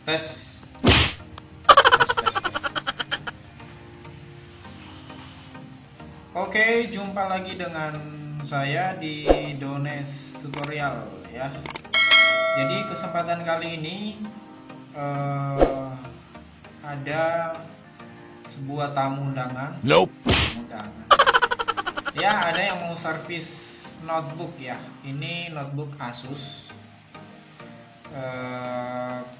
Tes. Oke, jumpa lagi dengan saya di Dones Tutorial ya. Jadi kesempatan kali ini ada sebuah tamu undangan. Nope. Ya, ada yang mau servis notebook ya. Ini notebook Asus.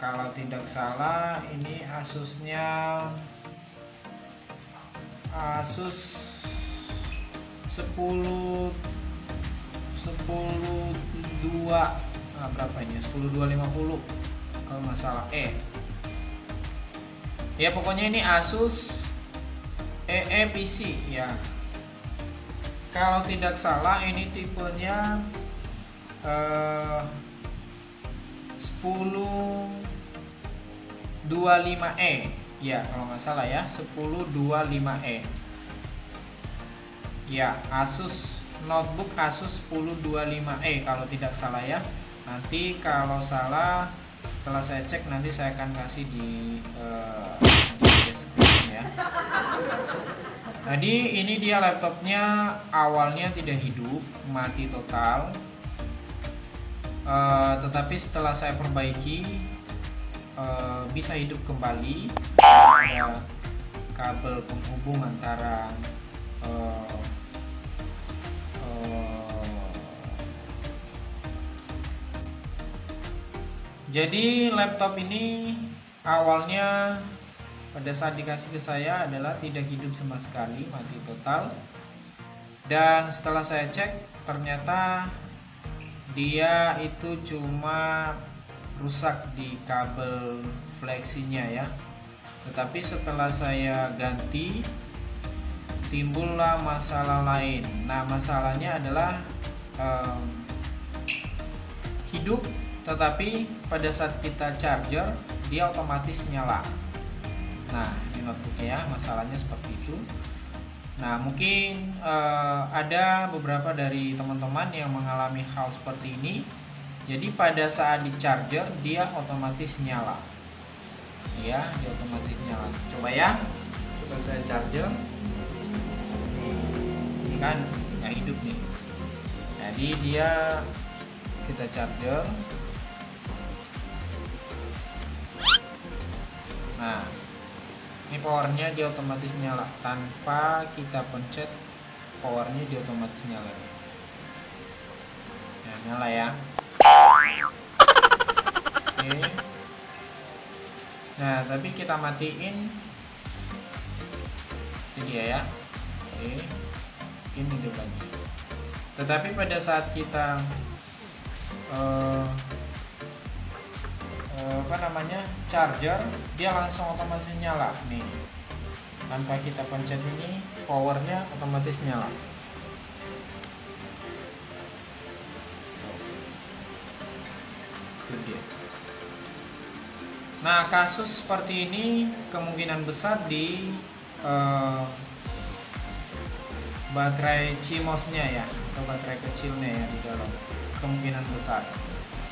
Kalau tidak salah ini Asusnya Asus 10 2 berapa ini 10250 kalau nggak salah ya, pokoknya ini Asus EE PC ya. Kalau tidak salah ini tipenya 1025E ya, kalau nggak salah ya, 1025E ya. Asus notebook Asus 1025E kalau tidak salah ya. Nanti kalau salah setelah saya cek nanti saya akan kasih di description ya. Jadi ini dia laptopnya, awalnya tidak hidup, mati total. Tetapi setelah saya perbaiki bisa hidup kembali. Ada kabel penghubung antara jadi laptop ini awalnya pada saat dikasih ke saya adalah tidak hidup sama sekali, mati total. Dan setelah saya cek ternyata dia itu cuma rusak di kabel fleksinya ya. Tetapi setelah saya ganti timbullah masalah lain. Nah, masalahnya adalah hidup, tetapi pada saat kita charger dia otomatis nyala. Nah, ini notebooknya ya, masalahnya seperti itu. Nah, mungkin ada beberapa dari teman-teman yang mengalami hal seperti ini. Jadi pada saat di charger dia otomatis nyala. Ya, dia otomatis nyala. Coba ya, coba saya charger. Ini kan yang hidup nih. Jadi dia kita charger. Nah, ini powernya dia otomatis nyala tanpa kita pencet, powernya dia otomatis nyala. Nah, nyala ya. Oke. Nah, tapi kita matiin. Ini dia ya. Oke. Ini hidup lagi. Tetapi pada saat kita charger, dia langsung otomatis nyala nih. Tanpa kita pencet ini, powernya otomatis nyala. Itu dia. Nah, kasus seperti ini kemungkinan besar di baterai CMOS-nya ya, atau baterai kecilnya ya di dalam, kemungkinan besar.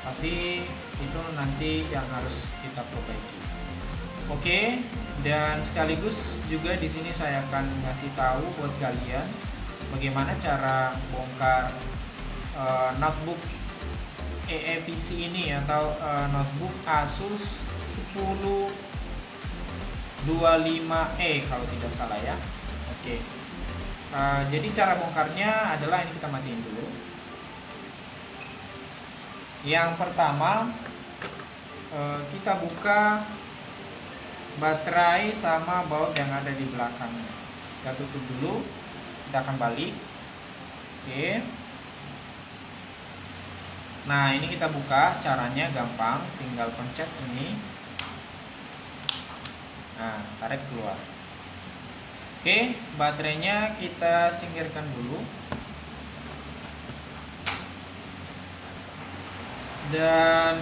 Pasti itu nanti yang harus kita perbaiki. Oke, dan sekaligus juga di sini saya akan ngasih tahu buat kalian bagaimana cara bongkar notebook EE PC ini atau notebook Asus 1025E kalau tidak salah ya. Oke. Jadi cara bongkarnya adalah ini, kita matiin dulu. Yang pertama kita buka baterai sama baut yang ada di belakangnya. Kita tutup dulu, kita akan balik. Oke. Nah, ini kita buka, caranya gampang, tinggal pencet ini. Nah, tarik keluar. Oke, baterainya kita singkirkan dulu. Dan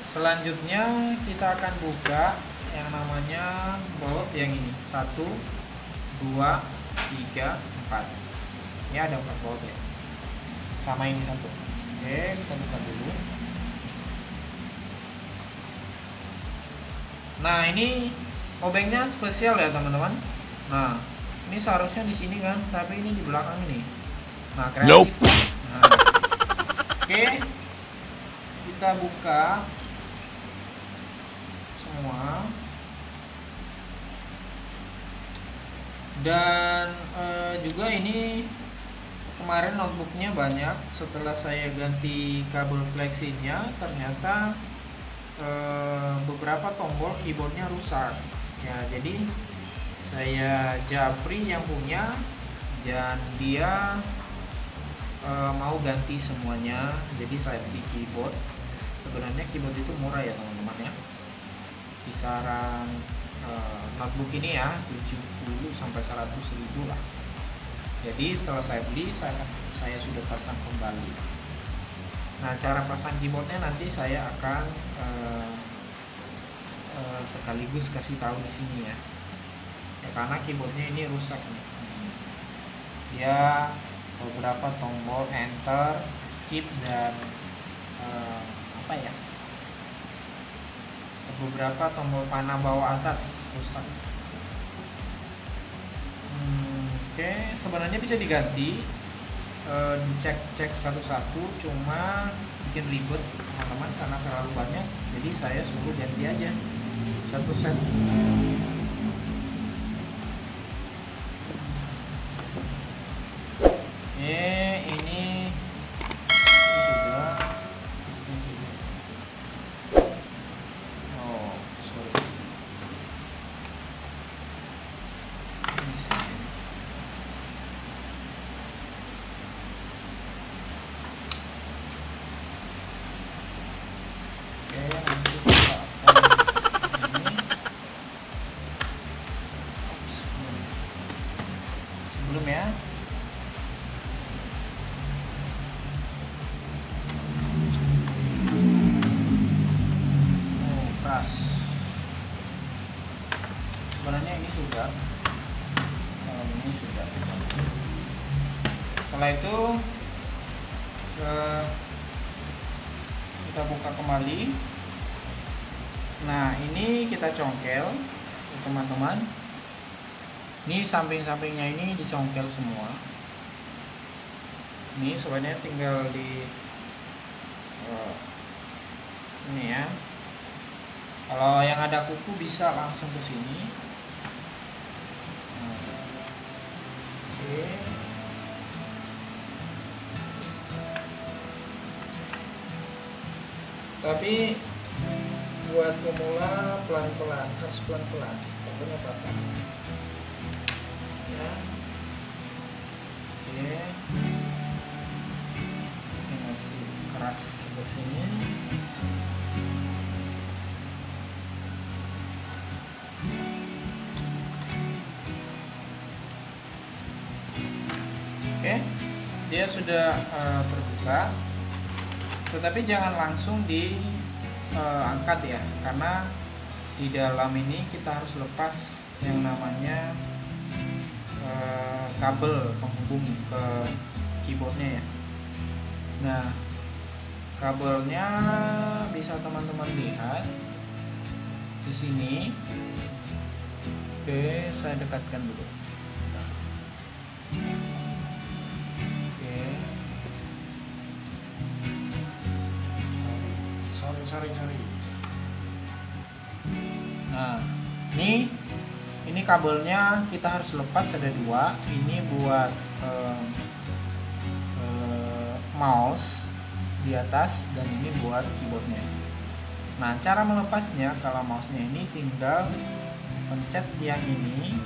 selanjutnya kita akan buka yang namanya baut yang ini, 1 2 3 4. Ini ada 4 baut ya, sama ini 1. Oke, kita buka dulu. Nah, ini obengnya spesial ya teman-teman. Nah, ini seharusnya di sini kan, tapi ini di belakang ini. Nah, kreatif. Nah, oke, kita buka semua. Dan juga ini kemarin notebooknya banyak. Setelah saya ganti kabel flexinya, ternyata beberapa tombol keyboardnya rusak ya. Jadi saya japri yang punya, dan dia mau ganti semuanya. Jadi saya beli keyboard. Sebenarnya keyboard itu murah ya teman-teman ya, kisaran notebook ini ya 70 sampai 100 ribu lah. Jadi setelah saya beli, saya sudah pasang kembali. Nah, cara pasang keyboardnya nanti saya akan sekaligus kasih tahu di sini ya. Karena keyboardnya ini rusak nih. Dia beberapa tombol enter, skip, dan beberapa tombol panah bawah atas rusak. Oke, sebenarnya bisa diganti, dicek satu-satu, cuma bikin ribet teman-teman karena terlalu banyak. Jadi saya suruh ganti aja satu set. Ini sudah. Oh, sorry. Sebelum ya. Sebenarnya ini sudah, ini sudah. Setelah itu kita buka kembali. Nah, ini kita congkel teman-teman. Ini samping-sampingnya ini dicongkel semua. Ini sebenarnya tinggal di ini ya. Kalau yang ada kuku bisa langsung ke sini. Oke. Tapi buat pemula pelan-pelan, harus pelan-pelan. Pokoknya apa-apa. Ya. Oke. Ini masih keras ke sini. Oke, dia sudah terbuka, tetapi jangan langsung diangkat ya, karena di dalam ini kita harus lepas yang namanya kabel penghubung ke keyboardnya ya. Nah, kabelnya bisa teman-teman lihat di sini. Oke, saya dekatkan dulu. Sorry. Nah, ini kabelnya kita harus lepas, ada dua. Ini buat mouse di atas, dan ini buat keyboardnya. Nah, cara melepasnya, kalau mouse-nya ini tinggal pencet yang ini,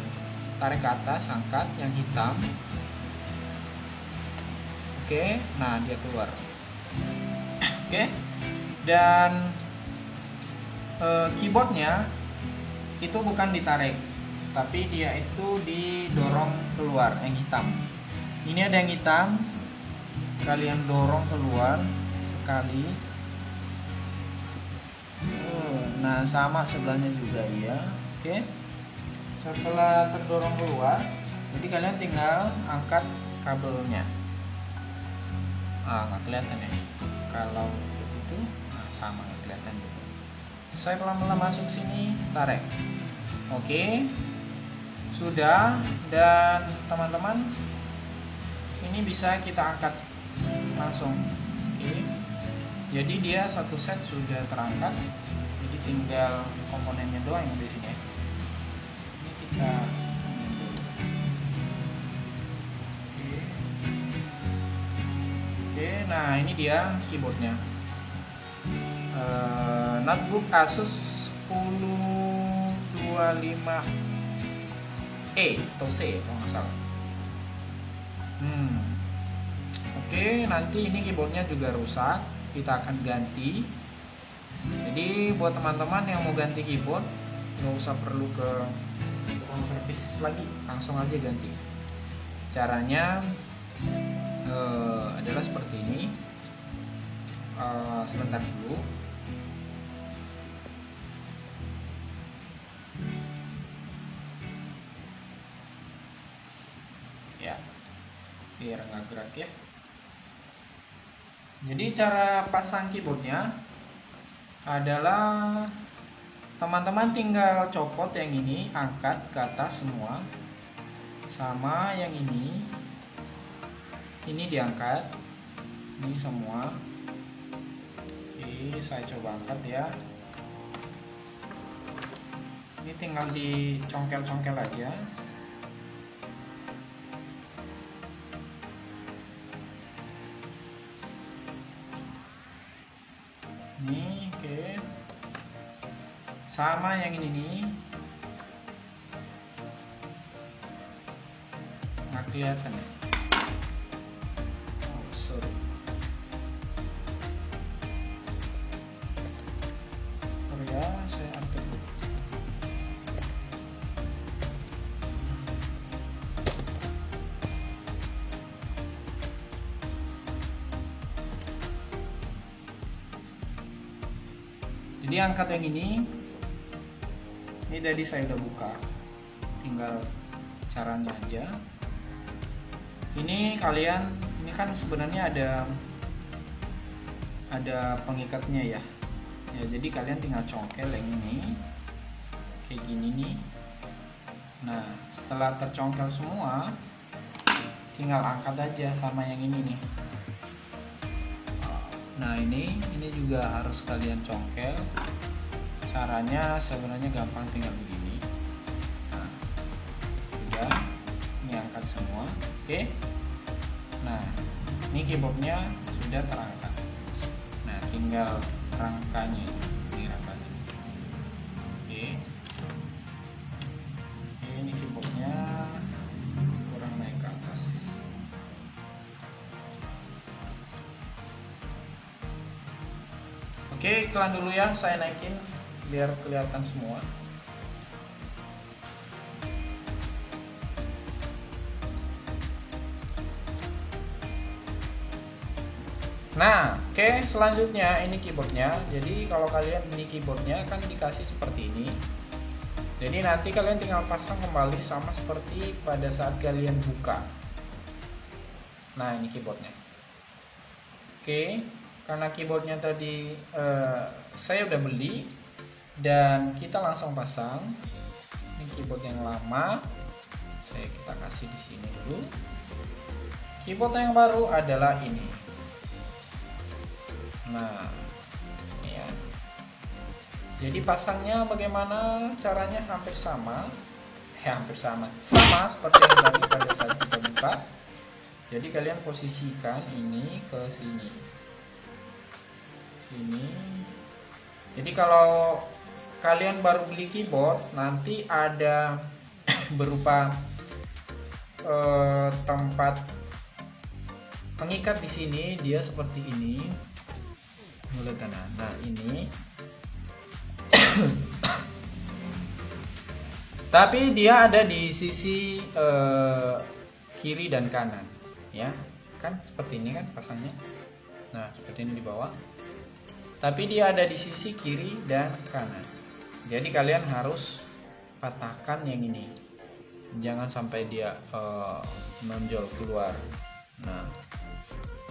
tarik ke atas, angkat yang hitam. Oke, nah dia keluar. Oke. Dan keyboardnya itu bukan ditarik, tapi dia itu didorong keluar yang hitam. Ini ada yang hitam, kalian dorong keluar sekali. Nah, sama sebelahnya juga ya. Oke. Setelah terdorong keluar, jadi kalian tinggal angkat kabelnya. Nggak kelihatan ya kalau itu. Sama, kelihatan gitu. Saya pelan-pelan masuk sini, tarik. Oke, sudah. Dan teman-teman, ini bisa kita angkat langsung. Oke, jadi dia satu set sudah terangkat. Jadi tinggal komponennya doang yang di sini. Ini kita Oke, nah ini dia keyboardnya. Notebook Asus 1025E atau C kalau nggak salah. Oke, nanti ini keyboardnya juga rusak, kita akan ganti. Jadi buat teman-teman yang mau ganti keyboard, nggak usah perlu ke tukang servis lagi, langsung aja ganti. Caranya adalah seperti ini. Sebentar dulu. Ya, biar nggak gerak ya. Jadi cara pasang keyboardnya adalah teman-teman tinggal copot yang ini, angkat ke atas semua, sama yang ini diangkat, ini semua. Oke, saya coba angkat ya. Ini tinggal dicongkel-congkel aja. Nih, oke. Sama yang ini nih. Nggak kelihatan ya. Oh, sorry. Ya, saya angkat dulu. Jadi angkat yang ini tadi saya udah buka, tinggal caranya aja. Ini kalian, ini kan sebenarnya ada pengikatnya ya. Ya, jadi kalian tinggal congkel yang ini kayak gini nih. Nah, setelah tercongkel semua, tinggal angkat aja sama yang ini nih. Nah, ini juga harus kalian congkel. Caranya sebenarnya gampang, tinggal begini. Nah, udah, ini angkat semua. Oke. Nah, ini keyboardnya sudah terangkat. Nah, tinggal rangkanya ini rangkanya. Oke, ini keyboardnya kurang naik ke atas. Oke, iklan dulu ya, saya naikin biar kelihatan semua. Nah, oke, selanjutnya ini keyboardnya. Jadi kalau kalian ini keyboardnya kan dikasih seperti ini. Jadi nanti kalian tinggal pasang kembali sama seperti pada saat kalian buka. Nah, ini keyboardnya. Oke, karena keyboardnya tadi saya udah beli dan kita langsung pasang. Ini keyboard yang lama, kita kasih di sini dulu. Keyboard yang baru adalah ini. Nah, ini ya. Jadi pasangnya bagaimana caranya? Hampir sama. Sama seperti yang tadi pada saat kita buka. Jadi kalian posisikan ini ke sini. Jadi kalau kalian baru beli keyboard, nanti ada berupa tempat pengikat di sini, dia seperti ini. Mulai kanan. Nah, ini tapi dia ada di sisi kiri dan kanan, ya kan, seperti ini kan pasangnya. Nah, seperti ini di bawah. Tapi dia ada di sisi kiri dan kanan. Jadi kalian harus patahkan yang ini, jangan sampai dia menonjol keluar. Nah,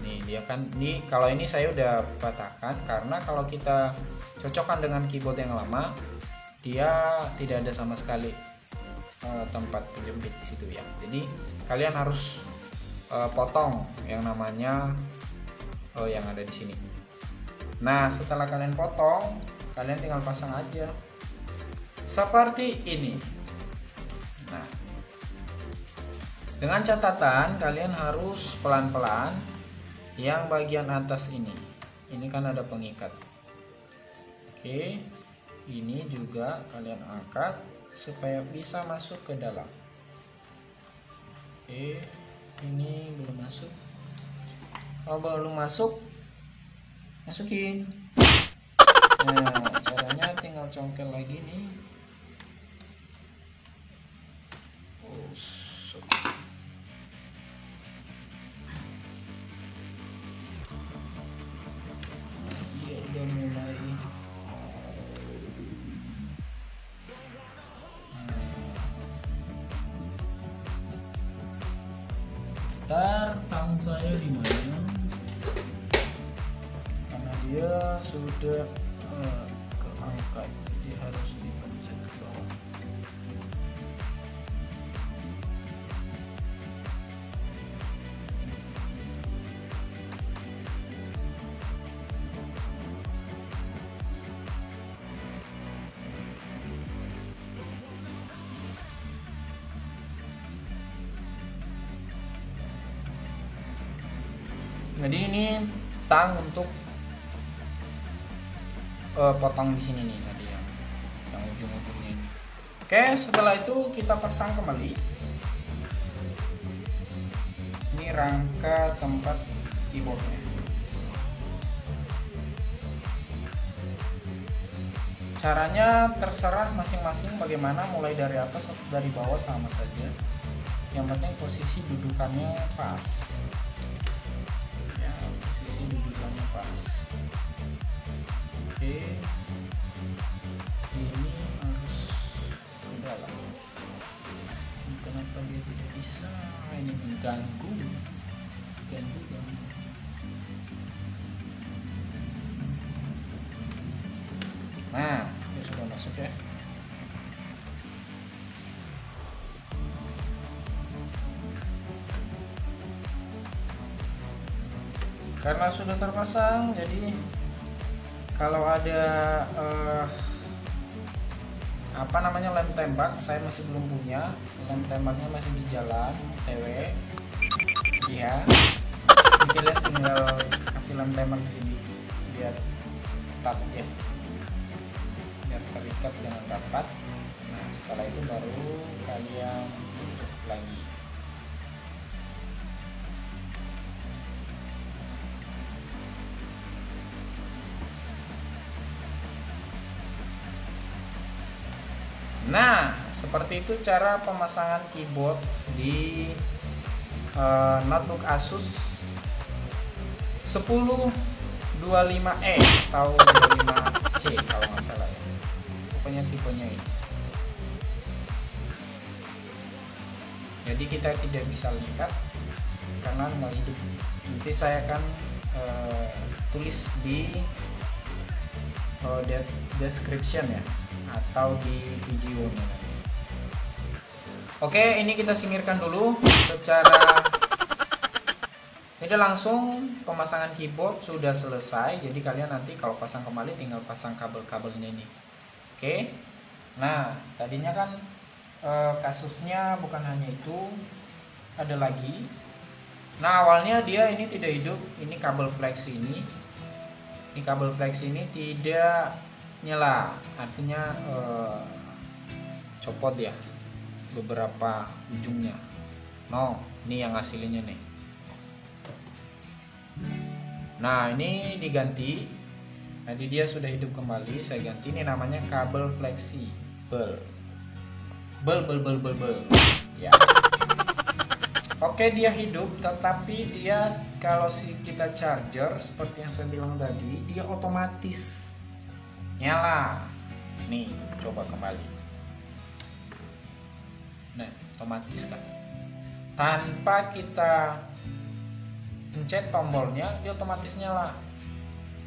Nih dia kan, nih kalau ini saya udah patahkan karena kalau kita cocokkan dengan keyboard yang lama, dia tidak ada sama sekali tempat penjepit di situ ya. Jadi kalian harus potong yang namanya yang ada di sini. Nah setelah kalian potong, kalian tinggal pasang aja seperti ini. Nah dengan catatan kalian harus pelan-pelan yang bagian atas ini kan ada pengikat. Oke, ini juga kalian angkat supaya bisa masuk ke dalam. Oke, ini belum masuk. Kalau belum masuk, masukin. Nah caranya tinggal congkel lagi nih. Dia udah mulai tang saya di mana? Karena dia sudah keangkat, dia harus dipencet ke bawah. Jadi ini tang untuk potong di sini nih tadi yang ujung-ujungnya ini. Oke, setelah itu kita pasang kembali. Ini rangka tempat keyboardnya. Caranya terserah masing-masing bagaimana, mulai dari atas atau dari bawah sama saja. Yang penting posisi dudukannya pas. Pas. Oke, ini harus ke dalam. Kenapa dia tidak bisa? Ini mengganggu. Nah, dia sudah masuk ya. Karena sudah terpasang, jadi kalau ada lem tembak, saya masih belum punya. Lem tembaknya masih di jalan, TW. Ya, kalian tinggal kasih lem tembak di sini biar tetap ya, biar terikat dengan rapat. Nah, setelah itu baru kalian tutup lagi. Nah, seperti itu cara pemasangan keyboard di notebook Asus 1025E atau 25C kalau nggak salah ya. Pokoknya tipenya ini. Jadi kita tidak bisa lihat karena nggak hidup. Nanti saya akan tulis di description ya, atau di videonya. Oke, ini kita singkirkan dulu secara ini langsung pemasangan keyboard sudah selesai. Jadi kalian nanti kalau pasang kembali tinggal pasang kabel-kabelnya ini. Oke. Nah, tadinya kan kasusnya bukan hanya itu, ada lagi. Nah, awalnya dia ini tidak hidup. Ini kabel flex ini. Ini kabel flex ini tidak nyala, artinya copot ya beberapa ujungnya. No, ini yang hasilnya nih. Nah, ini diganti. Jadi dia sudah hidup kembali. Saya ganti, ini namanya kabel fleksibel. Bel. Ya. Oke, dia hidup, tetapi dia kalau kita charger seperti yang saya bilang tadi, dia otomatis nyala. Nih, coba kembali. Nah, otomatis kan, tanpa kita pencet tombolnya dia otomatis nyala.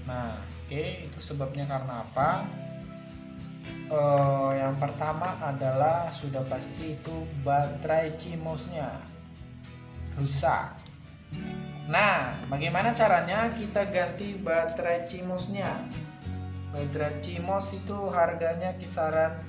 Nah, itu sebabnya karena apa? Yang pertama adalah sudah pasti itu baterai CMOS-nya rusak. Nah, bagaimana caranya kita ganti baterai CMOS-nya? Baterai CMOS itu harganya kisaran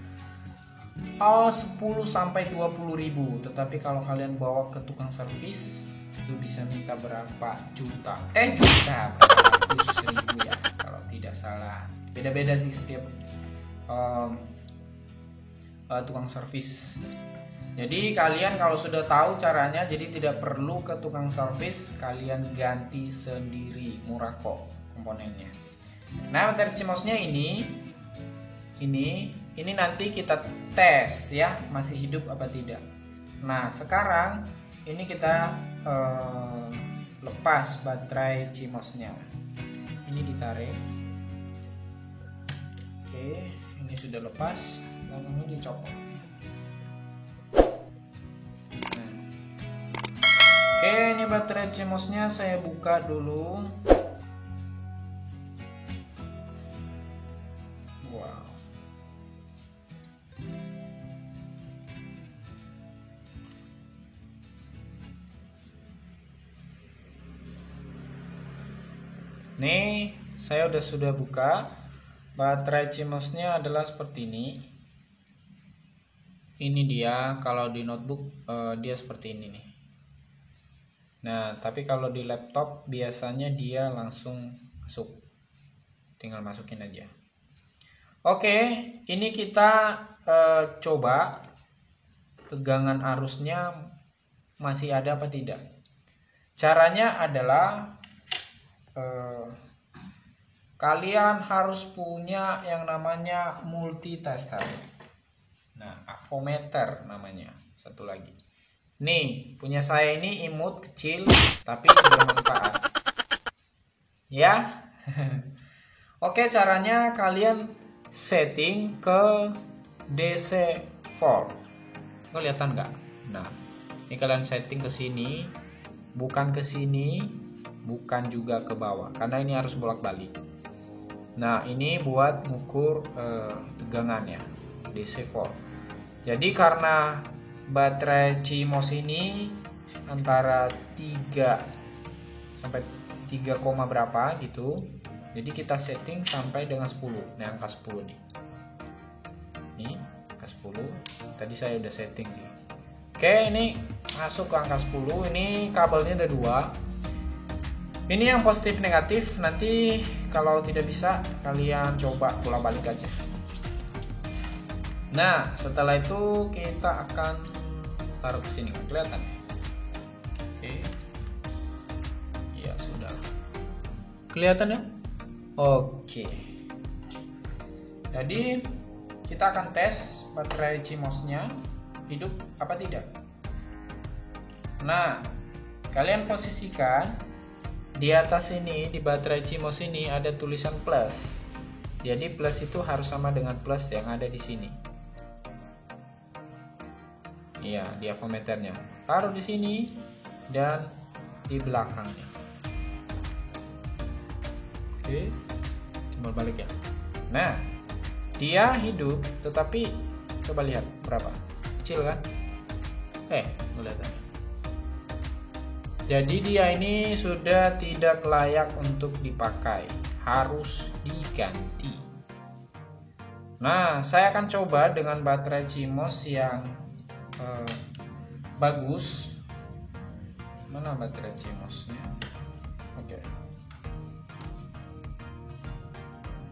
10 sampai 20 ribu. Tetapi kalau kalian bawa ke tukang servis itu bisa minta berapa juta? Berapa ratus ribu ya kalau tidak salah. Beda-beda sih setiap tukang servis. Jadi kalian kalau sudah tahu caranya, jadi tidak perlu ke tukang servis, kalian ganti sendiri, murah kok komponennya. Nah, baterai CMOS-nya ini nanti kita tes ya, masih hidup apa tidak. Nah, sekarang ini kita lepas baterai CMOS-nya. Ini ditarik. Oke, ini sudah lepas, lalu ini dicopot. Oke, ini baterai CMOS-nya saya buka dulu. Wow. Nih, saya sudah buka. Baterai CMOS-nya adalah seperti ini. Ini dia, kalau di notebook dia seperti ini nih. Nah, tapi kalau di laptop biasanya dia langsung masuk. Tinggal masukin aja. Oke, ini kita coba tegangan arusnya masih ada apa tidak. Caranya adalah kalian harus punya yang namanya multitester. Nah, avometer namanya. Satu lagi. Nih, punya saya ini imut kecil tapi bermanfaat. Ya. Oke, caranya kalian setting ke DC4. Kelihatan nggak? Nah, ini kalian setting ke sini, bukan ke sini, bukan juga ke bawah, karena ini harus bolak-balik. Nah, ini buat mengukur tegangannya DC4. Jadi karena baterai CMOS ini antara 3 sampai 3, berapa gitu. Jadi kita setting sampai dengan 10. Nah, angka 10 nih. Ini angka 10. Tadi saya udah setting sih. Oke, ini masuk ke angka 10. Ini kabelnya ada 2. Ini yang positif negatif. Nanti kalau tidak bisa kalian coba bolak-balik aja. Nah, setelah itu kita akan taruh ke sini, kelihatan? Oke. Ya, sudah. Kelihatan ya? Oke. Jadi kita akan tes baterai CMOS-nya hidup apa tidak. Nah, kalian posisikan di atas ini, di baterai CMOS ini ada tulisan plus. Jadi plus itu harus sama dengan plus yang ada di sini. Iya, di avometernya. Taruh di sini dan di belakangnya. Oke, coba balik ya. Nah, dia hidup, tetapi coba lihat berapa? Kecil kan? Kelihatannya. Jadi dia ini sudah tidak layak untuk dipakai, harus diganti. Nah, saya akan coba dengan baterai CMOS yang bagus. Mana baterai CMOS-nya? Oke.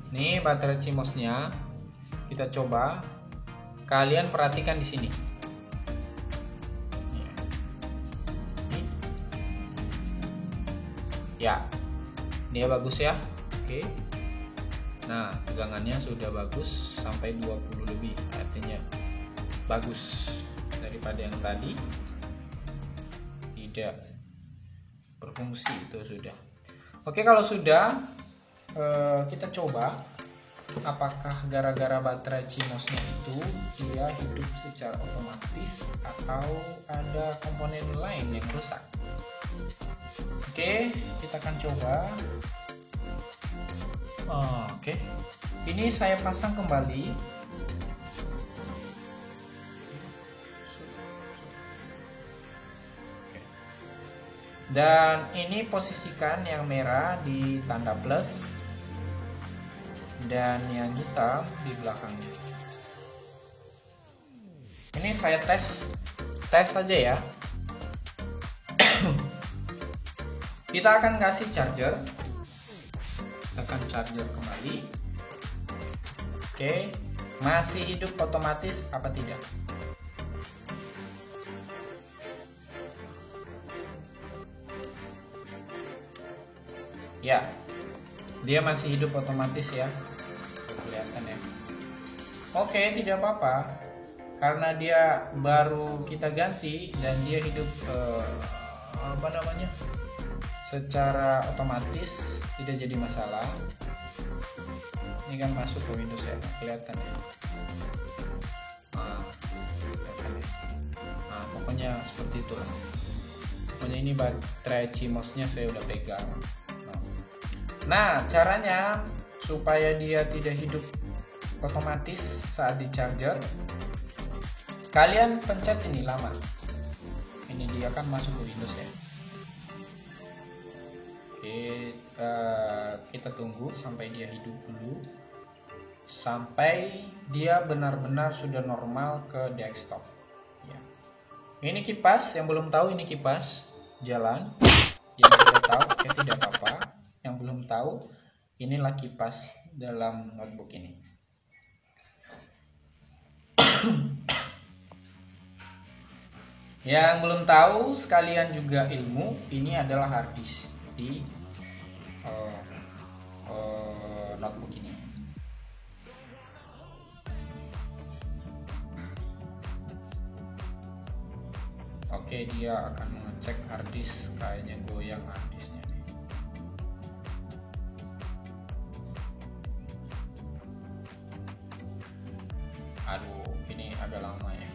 Nih baterai CMOS-nya kita coba. Kalian perhatikan di sini. Ya, dia bagus ya. Oke. Nah, tegangannya sudah bagus sampai 20 lebih, artinya bagus daripada yang tadi tidak berfungsi itu sudah. Oke, kalau sudah kita coba apakah gara-gara baterai CMOS-nya itu dia hidup secara otomatis atau ada komponen lain yang rusak. Oke, kita akan coba. Oke, ini saya pasang kembali. Dan ini posisikan yang merah di tanda plus dan yang hitam di belakangnya. Ini saya tes saja ya. Kita akan kasih charger. Tekan charger kembali. Oke, masih hidup otomatis apa tidak? Ya, dia masih hidup otomatis ya, kelihatan ya. Oke, tidak apa-apa, karena dia baru kita ganti dan dia hidup secara otomatis, tidak jadi masalah. Ini kan masuk ke Windows ya, kelihatan ya. Nah, pokoknya seperti itu lah. Pokoknya ini baterai CMOS-nya saya udah pegang. Nah, caranya supaya dia tidak hidup otomatis saat di charger, kalian pencet ini lama. Ini dia akan masuk ke Windows ya. Oke, kita tunggu sampai dia hidup dulu, sampai dia benar-benar sudah normal ke desktop. Ya. Ini kipas, yang belum tahu ini kipas jalan. Yang sudah tahu, tidak apa-apa. Yang belum tahu, inilah kipas dalam notebook ini. Yang belum tahu sekalian juga ilmu, ini adalah hard disk di notebook ini. Oke, dia akan mengecek hard disk, kayaknya goyang hard disknya. Aduh, ini agak lama ya.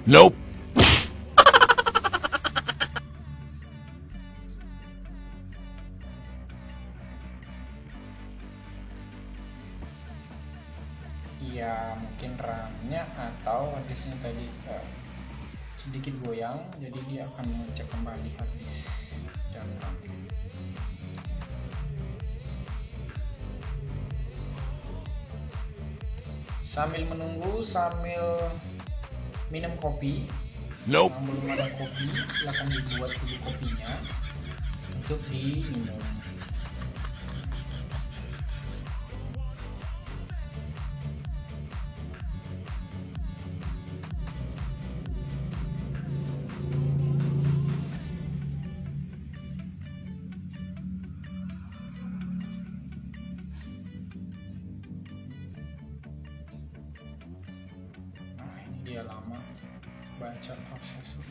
Nope. Ya, mungkin RAM-nya atau harddisknya tadi sedikit goyang, jadi dia akan mengecek kembali harddisk dan RAM. Sambil menunggu, sambil minum kopi. Nope. Yang belum ada kopi, silahkan dibuat dulu kopinya untuk diminum. Dia lama baca prosesor.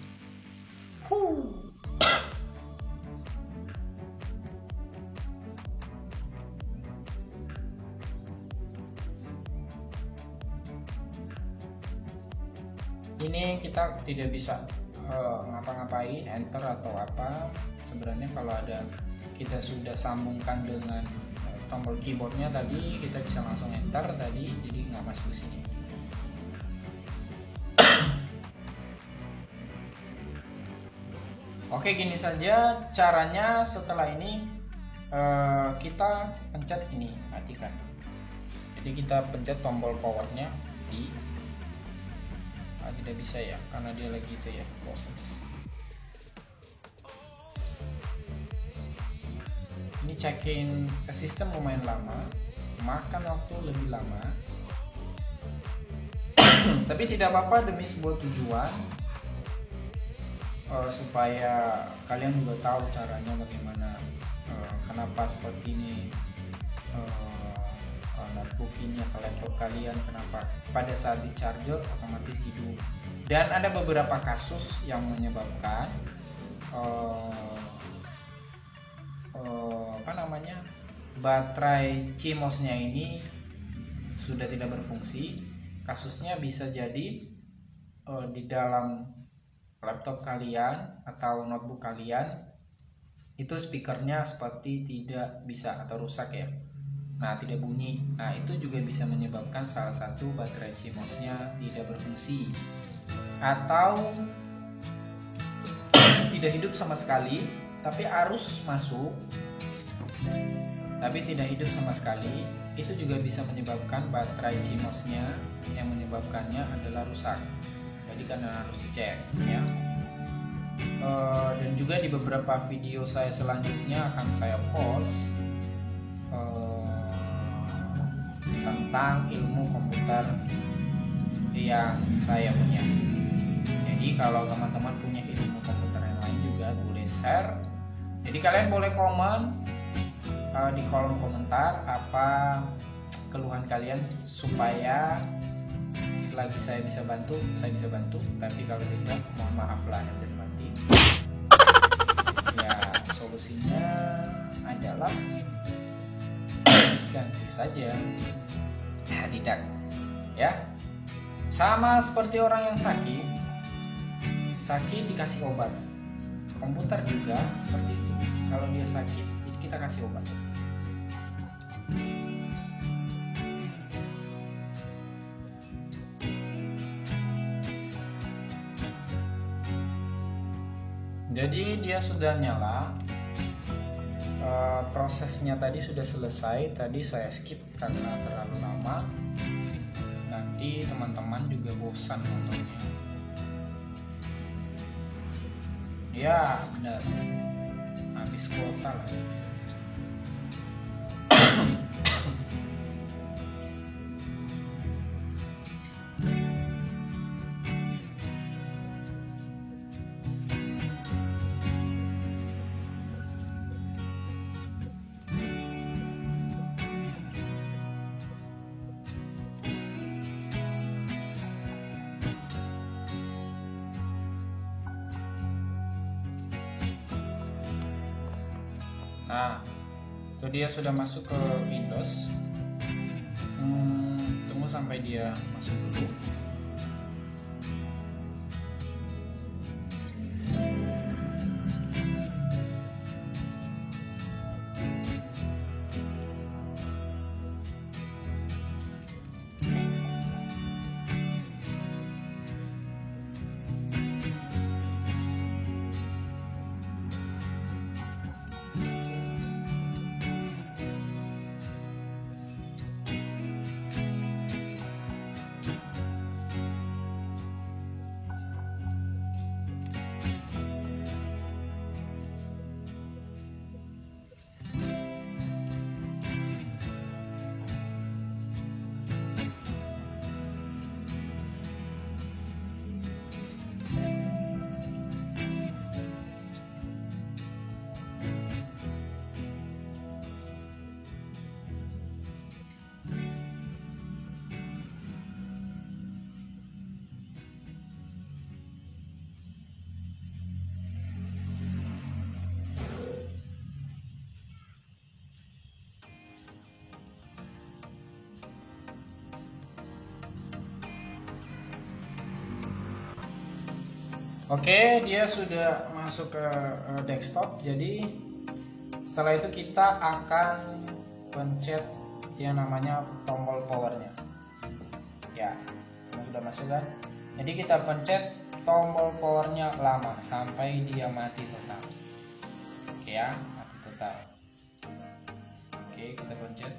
Ini kita tidak bisa ngapa-ngapain, enter atau apa. Sebenarnya kalau ada kita sudah sambungkan dengan tombol keyboardnya tadi, kita bisa langsung enter tadi, jadi nggak masuk ke sini. Oke, gini saja caranya. Setelah ini kita pencet ini, matikan. Jadi kita pencet tombol powernya di tidak bisa ya, karena dia lagi itu ya, proses. Ini checking ke sistem lumayan lama, makan waktu lebih lama. Tapi tidak apa-apa, demi sebuah tujuan, supaya kalian juga tahu caranya bagaimana, kenapa seperti ini notebook ini atau laptop kalian, kenapa pada saat di charger otomatis hidup. Dan ada beberapa kasus yang menyebabkan baterai CMOS-nya ini sudah tidak berfungsi. Kasusnya bisa jadi di dalam laptop kalian atau notebook kalian itu speakernya seperti tidak bisa atau rusak ya. Nah, tidak bunyi. Nah, itu juga bisa menyebabkan salah satu baterai CMOS-nya tidak berfungsi atau tidak hidup sama sekali, tapi arus masuk tapi tidak hidup sama sekali. Itu juga bisa menyebabkan baterai CMOS-nya, yang menyebabkannya adalah rusak. Jadi karena harus dicek ya. Dan juga di beberapa video saya selanjutnya akan saya post tentang ilmu komputer yang saya punya. Jadi kalau teman-teman punya ilmu komputer yang lain juga boleh share. Jadi kalian boleh komen di kolom komentar apa keluhan kalian, supaya selagi saya bisa bantu, tapi kalau tidak, mohon maaf lahir dan batin. Ya, solusinya adalah ganti saja. Ya, tidak ya, sama seperti orang yang sakit dikasih obat. Komputer juga seperti itu, kalau dia sakit kita kasih obat. Jadi dia sudah nyala, prosesnya tadi sudah selesai. Tadi saya skip karena terlalu lama, nanti teman-teman juga bosan nontonnya. Ya benar, habis kuota lah. Nah, itu dia sudah masuk ke Windows. Tunggu sampai dia masuk dulu. Oke, dia sudah masuk ke desktop. Jadi setelah itu kita akan pencet yang namanya tombol powernya. Ya, sudah masuk kan? Jadi kita pencet tombol powernya lama sampai dia mati total. Oke ya, mati total. Oke, kita pencet.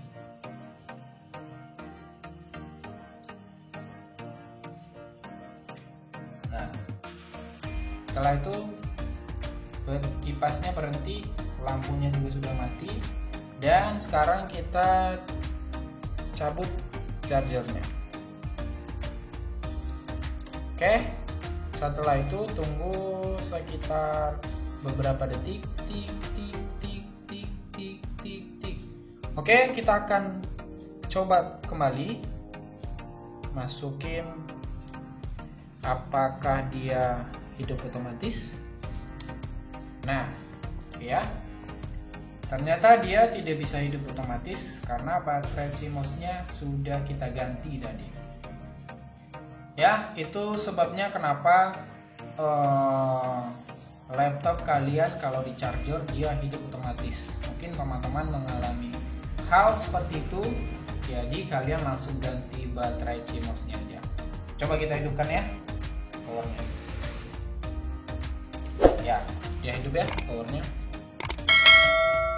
Nah, setelah itu kipasnya berhenti, lampunya juga sudah mati, dan sekarang kita cabut chargernya. Oke, setelah itu tunggu sekitar beberapa detik. Tik. Oke, kita akan coba kembali masukin apakah dia hidup otomatis. Nah, ya, kita Ternyata dia tidak bisa hidup otomatis karena baterai CMOS-nya sudah kita ganti tadi. Ya, itu sebabnya kenapa laptop kalian kalau di charger dia hidup otomatis. Mungkin teman-teman mengalami hal seperti itu, jadi kalian langsung ganti baterai CMOS-nya aja. Coba kita hidupkan ya powernya. Ya, dia hidup ya powernya.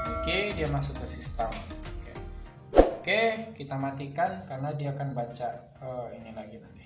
Oke, dia masuk ke sistem. Oke, kita matikan karena dia akan baca ini lagi nanti.